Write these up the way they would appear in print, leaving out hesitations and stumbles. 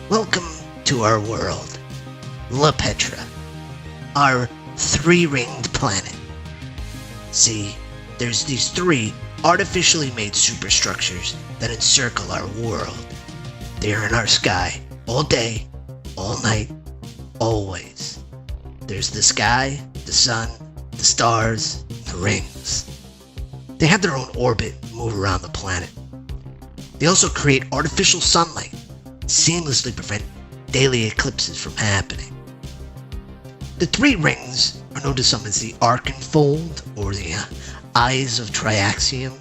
Welcome to our world, Lepetra, our three-ringed planet. See, there's these three artificially made superstructures that encircle our world. They are in our sky all day, all night, always. There's the sky, the sun, the stars, the rings. They have their own orbit and move around the planet. They also create artificial sunlight, seamlessly prevent daily eclipses from happening. The three rings are known to some as the Archenfold or the Eyes of Triaxium.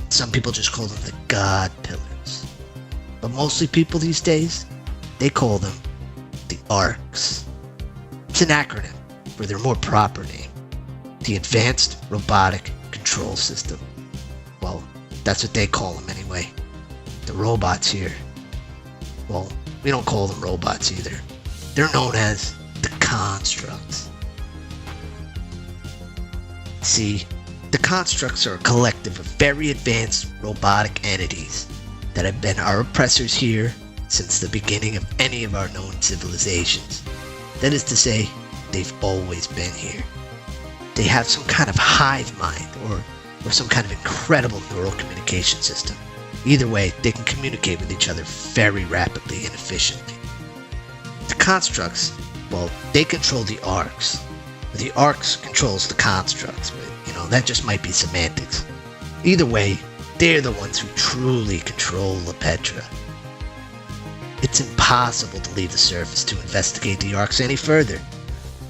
Some people just call them the God Pillars. But mostly people these days, they call them the Arcs. It's an acronym for their more proper name, the Advanced Robotic Control System. Well, that's what they call them anyway. The robots here. Well, we don't call them robots either. They're known as the constructs. See, the constructs are a collective of very advanced robotic entities that have been our oppressors here since the beginning of any of our known civilizations. That is to say, they've always been here. They have some kind of hive mind or some kind of incredible neural communication system. Either way, they can communicate with each other very rapidly and efficiently. The constructs, well, they control the arcs. The arcs controls the constructs, but that just might be semantics. Either way, they're the ones who truly control Lepetra. It's impossible to leave the surface to investigate the arcs any further.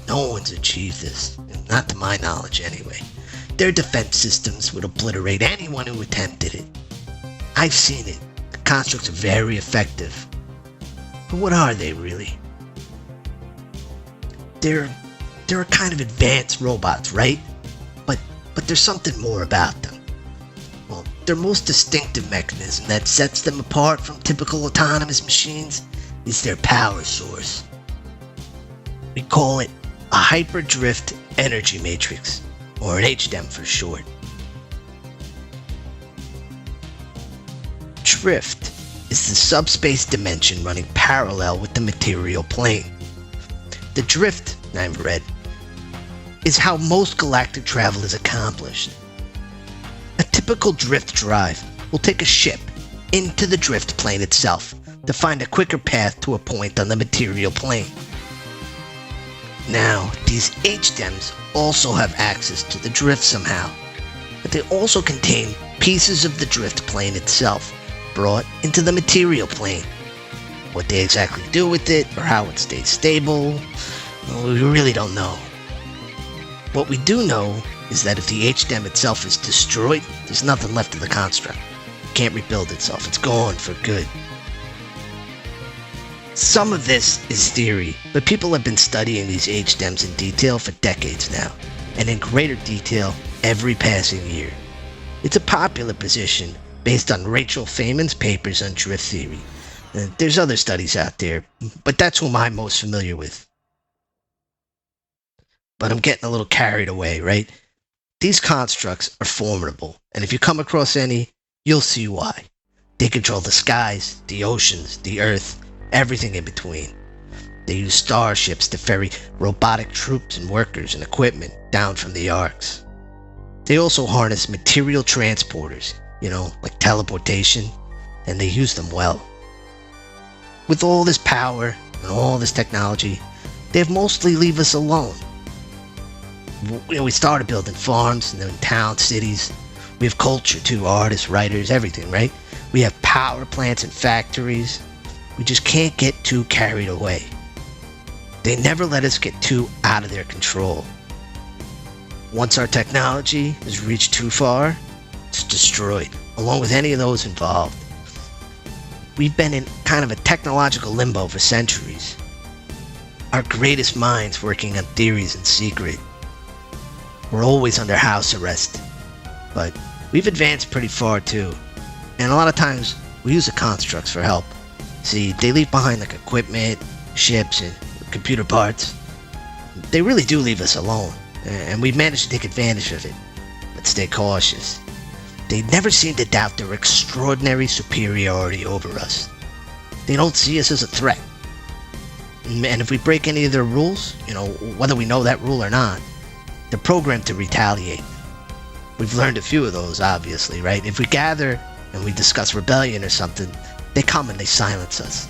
No one's achieved this, not to my knowledge anyway. Their defense systems would obliterate anyone who attempted it. I've seen it. The constructs are very effective. But what are they really? They're a kind of advanced robots, right? But there's something more about them. Well, their most distinctive mechanism that sets them apart from typical autonomous machines is their power source. We call it a hyperdrift energy matrix, or an HDEM for short. Drift is the subspace dimension running parallel with the material plane. The drift, I've read, is how most galactic travel is accomplished. A typical drift drive will take a ship into the drift plane itself to find a quicker path to a point on the material plane. Now, these HDEMs also have access to the drift somehow, but they also contain pieces of the drift plane itself brought into the material plane. What they exactly do with it or how it stays stable, well, we really don't know. What we do know is that if the HDEM itself is destroyed, there's nothing left of the construct. It can't rebuild itself. It's gone for good. Some of this is theory, but people have been studying these HDEMs in detail for decades now, and in greater detail every passing year. It's a popular position based on Rachel Feynman's papers on drift theory. There's other studies out there, but that's whom I'm most familiar with. But I'm getting a little carried away, right? These constructs are formidable, and if you come across any, you'll see why. They control the skies, the oceans, the earth, everything in between. They use starships to ferry robotic troops and workers and equipment down from the arcs. They also harness material transporters, like teleportation, and they use them well. With all this power and all this technology, they've mostly leave us alone. We started building farms and then towns, cities. We have culture too, artists, writers, everything, right? We have power plants and factories. We just can't get too carried away. They never let us get too out of their control. Once our technology has reached too far, it's destroyed, along with any of those involved. We've been in kind of a technological limbo for centuries. Our greatest minds working on theories in secret. We're always under house arrest, but we've advanced pretty far too, and a lot of times we use the constructs for help. See, they leave behind like equipment, ships, and computer parts. They really do leave us alone, and we've managed to take advantage of it, but stay cautious. They never seem to doubt their extraordinary superiority over us. They don't see us as a threat, And if we break any of their rules, whether we know that rule or not, they're programmed to retaliate. We've learned a few of those, obviously, right? If we gather and we discuss rebellion or something, they come and they silence us.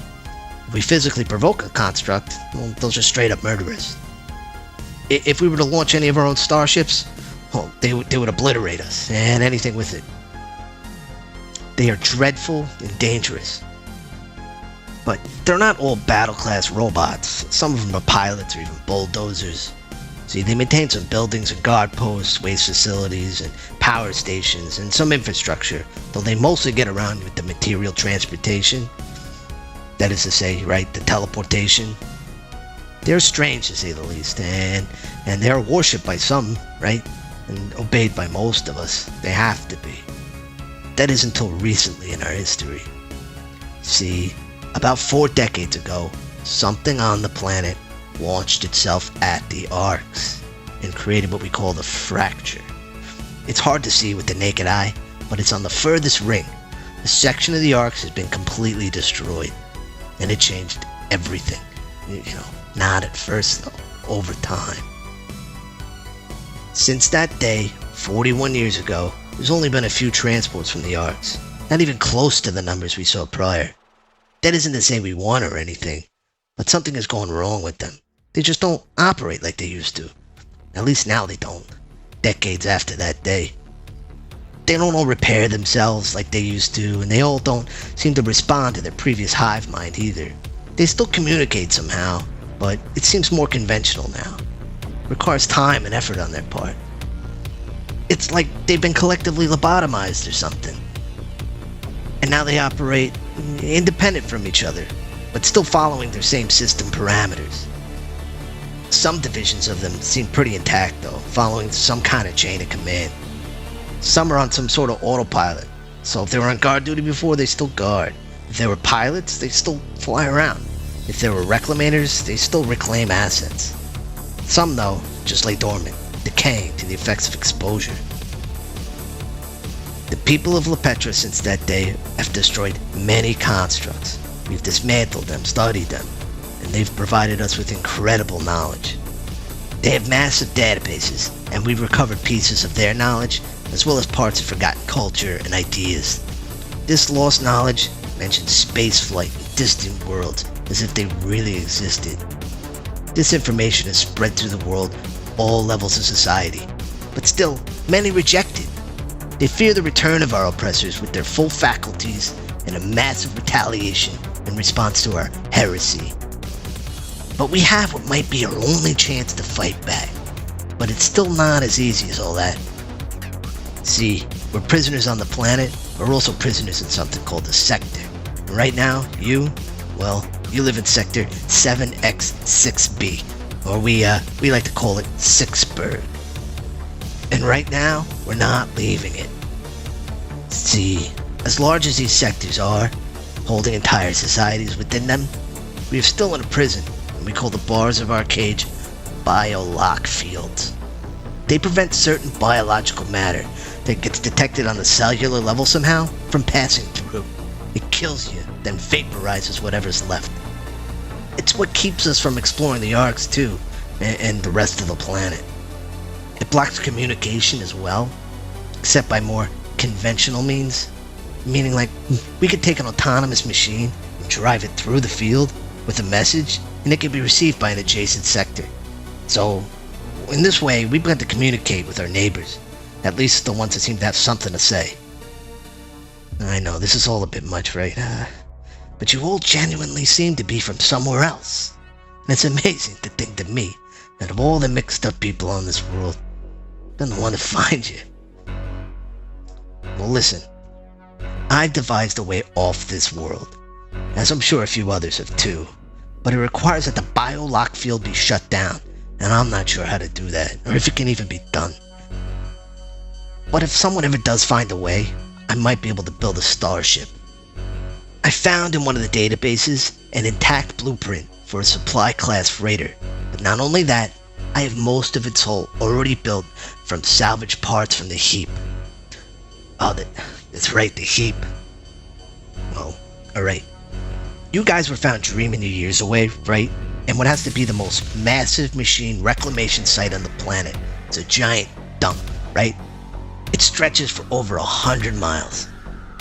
If we physically provoke a construct, well, they'll just straight up murder us. If we were to launch any of our own starships, well, they would obliterate us and anything with it. They are dreadful and dangerous. But they're not all battle-class robots. Some of them are pilots or even bulldozers. See, they maintain some buildings and guard posts, waste facilities, and power stations, and some infrastructure, though they mostly get around with the material transportation. That is to say, right, the teleportation. They're strange, to say the least, and they're worshipped by some, right, and obeyed by most of us. They have to be. That is until recently in our history. See, about 4 decades ago, something on the planet launched itself at the arcs and created what we call the fracture. It's hard to see with the naked eye, but it's on the furthest ring. A section of the arcs has been completely destroyed, and it changed everything. Not at first though, over time. Since that day, 41 years ago, there's only been a few transports from the arcs, not even close to the numbers we saw prior. That isn't to say we won or anything, but something has gone wrong with them. They just don't operate like they used to. At least now they don't, decades after that day. They don't all repair themselves like they used to, and they all don't seem to respond to their previous hive mind either. They still communicate somehow, but it seems more conventional now. Requires time and effort on their part. It's like they've been collectively lobotomized or something. And now they operate independent from each other, but still following their same system parameters. Some divisions of them seem pretty intact though, following some kind of chain of command. Some are on some sort of autopilot, so if they were on guard duty before, they still guard. If they were pilots, they still fly around. If they were reclamators, they still reclaim assets. Some though, just lay dormant, decaying to the effects of exposure. The people of Lepetra since that day have destroyed many constructs. We've dismantled them, studied them, and they've provided us with incredible knowledge. They have massive databases, and we've recovered pieces of their knowledge, as well as parts of forgotten culture and ideas. This lost knowledge mentions spaceflight and distant worlds as if they really existed. This information is spread through the world, all levels of society, but still, many reject it. They fear the return of our oppressors with their full faculties and a massive retaliation in response to our heresy. But we have what might be our only chance to fight back, but it's still not as easy as all that. See, we're prisoners on the planet, but we're also prisoners in something called the sector. And right now, you live in sector 7X6B, or we like to call it Sixburg. And right now, we're not leaving it. See, as large as these sectors are, holding entire societies within them, we are still in a prison, and we call the bars of our cage biolock fields. They prevent certain biological matter that gets detected on the cellular level somehow from passing through. It kills you, then vaporizes whatever's left. It's what keeps us from exploring the arcs too, and the rest of the planet. It blocks communication as well, except by more conventional means. Meaning like, we could take an autonomous machine and drive it through the field with a message, and it can be received by an adjacent sector. So, in this way, we plan to communicate with our neighbors, at least the ones that seem to have something to say. I know, this is all a bit much, right? But you all genuinely seem to be from somewhere else. And it's amazing to think that me, out of all the mixed up people on this world, I'm the one to find you. Well, listen. I've devised a way off this world, as I'm sure a few others have too, but it requires that the biolock field be shut down, and I'm not sure how to do that, or if it can even be done. But if someone ever does find a way, I might be able to build a starship. I found in one of the databases an intact blueprint for a supply class freighter, but not only that, I have most of its hull already built from salvage parts from the heap. Oh, that's right, the heap. Well, alright. You guys were found dreaming your years away, right? in what has to be the most massive machine reclamation site on the planet. It's a giant dump, right? It stretches for over 100 miles.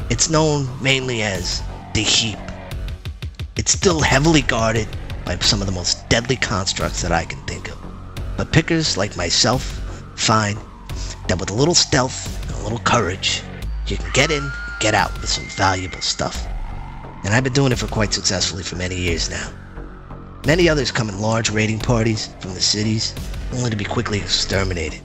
It's known mainly as the Heap. It's still heavily guarded by some of the most deadly constructs that I can think of. But pickers like myself find that with a little stealth and a little courage, you can get in and get out with some valuable stuff. And I've been doing it for quite successfully for many years now. Many others come in large raiding parties from the cities, only to be quickly exterminated.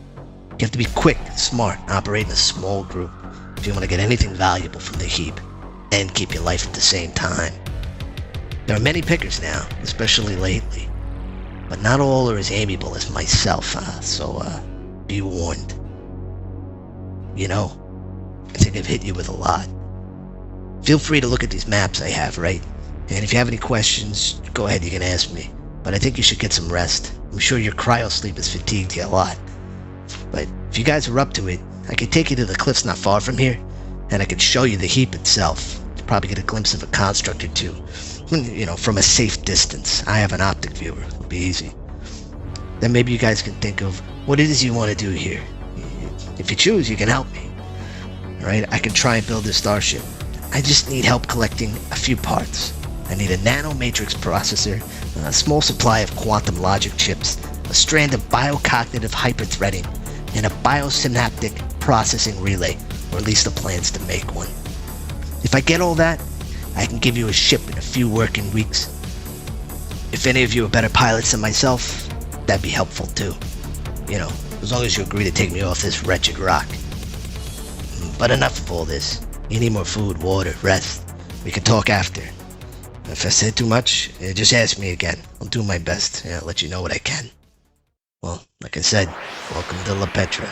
You have to be quick, smart, and operate in a small group if you want to get anything valuable from the Heap and keep your life at the same time. There are many pickers now, especially lately, but not all are as amiable as myself, so be warned. You know, I think I've hit you with a lot. Feel free to look at these maps I have, right? And if you have any questions, go ahead, you can ask me. But I think you should get some rest. I'm sure your cryo sleep has fatigued you a lot. But if you guys are up to it, I could take you to the cliffs not far from here, and I could show you the Heap itself. You'll probably get a glimpse of a construct or two, from a safe distance. I have an optic viewer. It'll be easy. Then maybe you guys can think of what it is you want to do here. If you choose, you can help me. Alright, I can try and build this starship. I just need help collecting a few parts. I need a nanomatrix processor, a small supply of quantum logic chips, a strand of biocognitive hyperthreading, and a biosynaptic processing relay, or at least the plans to make one. If I get all that, I can give you a ship in a few working weeks. If any of you are better pilots than myself, that'd be helpful too. As long as you agree to take me off this wretched rock. But enough of all this. You need more food, water, rest. We can talk after. If I said too much, just ask me again. I'll do my best. I'll let you know what I can. Well, like I said, welcome to Lepetra.